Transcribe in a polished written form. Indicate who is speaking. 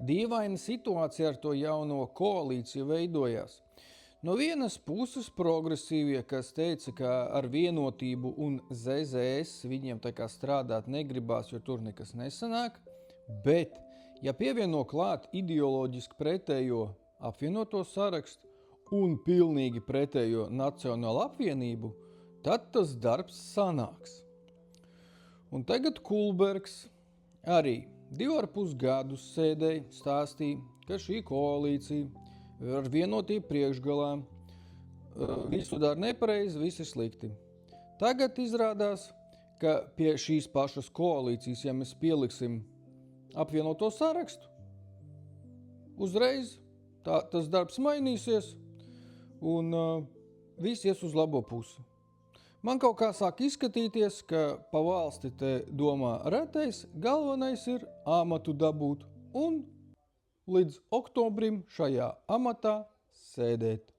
Speaker 1: Dīvaina situācija ar to jauno koalīciju veidojās. No vienas puses progresīvie, kas teica, ka ar Vienotību un ZZS viņiem tā kā strādāt negribās, jo tur nekas nesanāk, bet, ja pievieno klāt ideoloģiski pretējo apvienoto sarakstu un pilnīgi pretējo Nacionālo apvienību, tad tas darbs sanāks. Un tagad Kulbergs arī 2,5 gadus sēdēja, stāstīja, ka šī koalīcija ar Vienotību priekšgalā visu dara nepareizi, viss ir slikti. Tagad izrādās, ka pie šīs pašas koalīcijas, ja mēs pieliksim apvienoto sarakstu, uzreiz tas darbs mainīsies un viss ies uz labo pusi. Man kaut kā sāk izskatīties, ka pa valsti te domā retais, galvenais ir amatu dabūt un līdz oktobrim šajā amatā sēdēt.